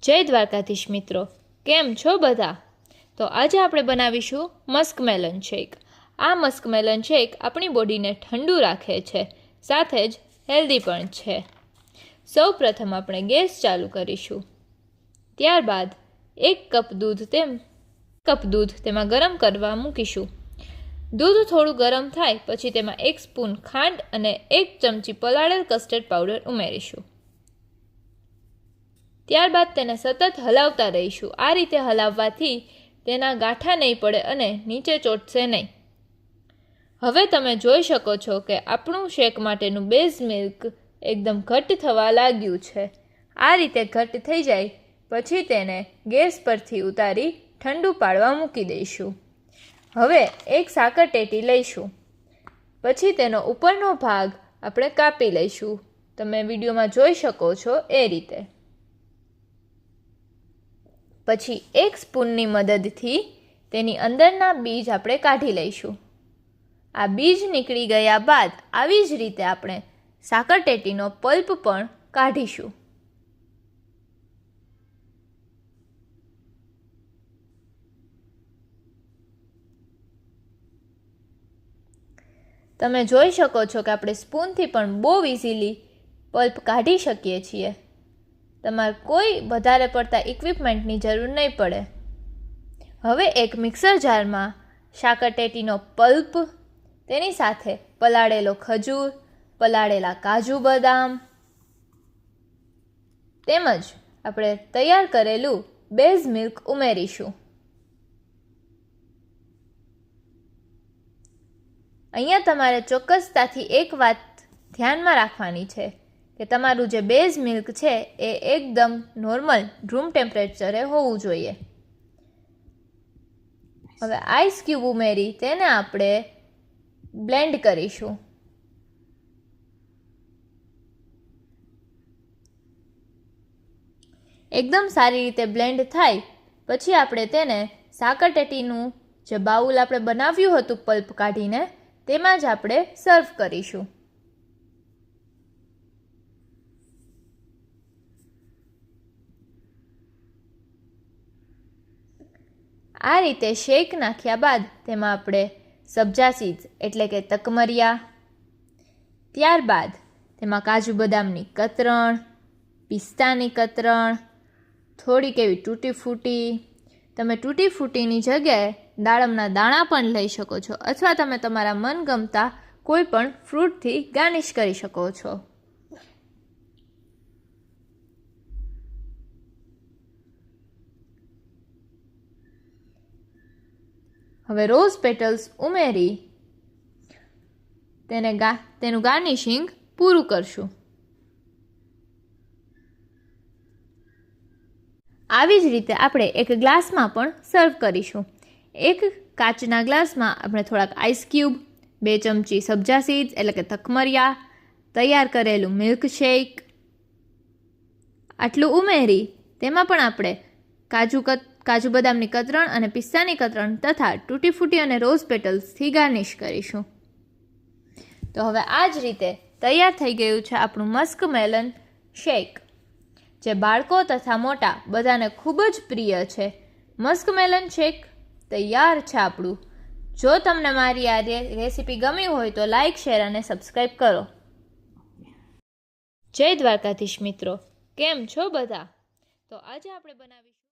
જય દ્વારકાધીશ મિત્રો, કેમ છો બધા? તો આજે આપણે બનાવીશું મસ્કમેલન શેક. આ મસ્કમેલન શેક આપણી બોડીને ઠંડુ રાખે છે, સાથે જ હેલ્ધી પણ છે. સૌ પ્રથમ આપણે ગેસ ચાલુ કરીશું. ત્યારબાદ 1 કપ દૂધ તેમાં ગરમ કરવા મૂકીશું. દૂધ થોડું ગરમ થાય પછી તેમાં 1 સ્પૂન ખાંડ અને 1 ચમચી પલાળેલ કસ્ટર્ડ પાવડર ઉમેરીશું. ત્યારબાદ તેને સતત હલાવતા રહીશું. આ રીતે હલાવવાથી તેના ગાંઠા નહીં પડે અને નીચે ચોંટશે નહીં. હવે તમે જોઈ શકો છો કે આપણું શેક માટેનું બેઝ મિલ્ક એકદમ ઘટ્ટ થવા લાગ્યું છે. આ રીતે ઘટ્ટ થઈ જાય પછી તેને ગેસ પરથી ઉતારી ઠંડુ પાડવા મૂકી દઈશું. હવે એક સાકરટેટી લઈશું. પછી તેનો ઉપરનો ભાગ આપણે કાપી લઈશું. તમે વિડીયોમાં જોઈ શકો છો એ રીતે. પછી 1 સ્પૂનની મદદથી તેની અંદરના બીજ આપણે કાઢી લઈશું. આ બીજ નીકળી ગયા બાદ આવી જ રીતે આપણે સાકરટેટીનો પલ્પ પણ કાઢીશું. તમે જોઈ શકો છો કે આપણે સ્પૂનથી પણ બહુ ઇઝીલી પલ્પ કાઢી શકીએ છીએ. તમારે કોઈ વધારે પડતા ઇક્વિપમેન્ટની જરૂર નહીં પડે. હવે એક મિક્સર જારમાં સાકરટેટીનો પલ્પ, તેની સાથે પલાળેલો ખજૂર, પલાળેલા કાજુ બદામ તેમજ આપણે તૈયાર કરેલું બેઝ મિલ્ક ઉમેરીશું. અહીંયા તમારે ચોક્કસતાથી એક વાત ધ્યાનમાં રાખવાની છે કે તમારું જે બેઝ મિલ્ક છે એ એકદમ નોર્મલ રૂમ ટેમ્પરેચરે હોવું જોઈએ. હવે આઈસ ક્યુબ ઉમેરી તેને આપણે બ્લેન્ડ કરીશું. એકદમ સારી રીતે બ્લેન્ડ થાય પછી આપણે તેને સાકરટેટીનું જે બાઉલ આપણે બનાવ્યું હતું પલ્પ કાઢીને તેમાં જ આપણે સર્વ કરીશું. આ રીતે શેક નાખ્યા બાદ તેમાં આપણે સબ્જા સીડ્સ એટલે કે તકમરિયા, ત્યારબાદ તેમાં કાજુ બદામની કતરણ, પિસ્તાની કતરણ, થોડીક એવી તૂટી ફૂટી, તમે તૂટી ફૂટીની જગ્યાએ દાડમના દાણા પણ લઈ શકો છો અથવા તમે તમારા મનગમતા કોઈ પણ ફ્રૂટથી ગાર્નિશ કરી શકો છો. હવે રોઝ પેટલ્સ ઉમેરી તેનું ગાર્નિશિંગ પૂરું કરશું. આવી જ રીતે આપણે એક ગ્લાસમાં પણ સર્વ કરીશું. એક કાચના ગ્લાસમાં આપણે થોડાક આઈસ ક્યુબ, 2 ચમચી સબ્જા સીડ્સ એટલે કે તકમરિયા, તૈયાર કરેલું મિલ્કશેક આટલું ઉમેરી તેમાં પણ આપણે કાજુ બદામની કતરણ અને પિસ્તાની કતરણ તથા તૂટી ફૂટી અને રોઝ પેટલ્સથી ગાર્નિશ કરીશું. તો હવે આ જ રીતે તૈયાર થઈ ગયું છે આપણું મસ્કમેલન શેક, જે બાળકો તથા મોટા બધાને ખૂબ જ પ્રિય છે. મસ્કમેલન શેક તૈયાર છે આપણું. જો તમને મારી આ રેસીપી ગમી હોય તો લાઈક, શેર અને સબસ્ક્રાઈબ કરો. જય દ્વારકાધીશ મિત્રો, કેમ છો બધા? તો આજે આપણે બનાવીશું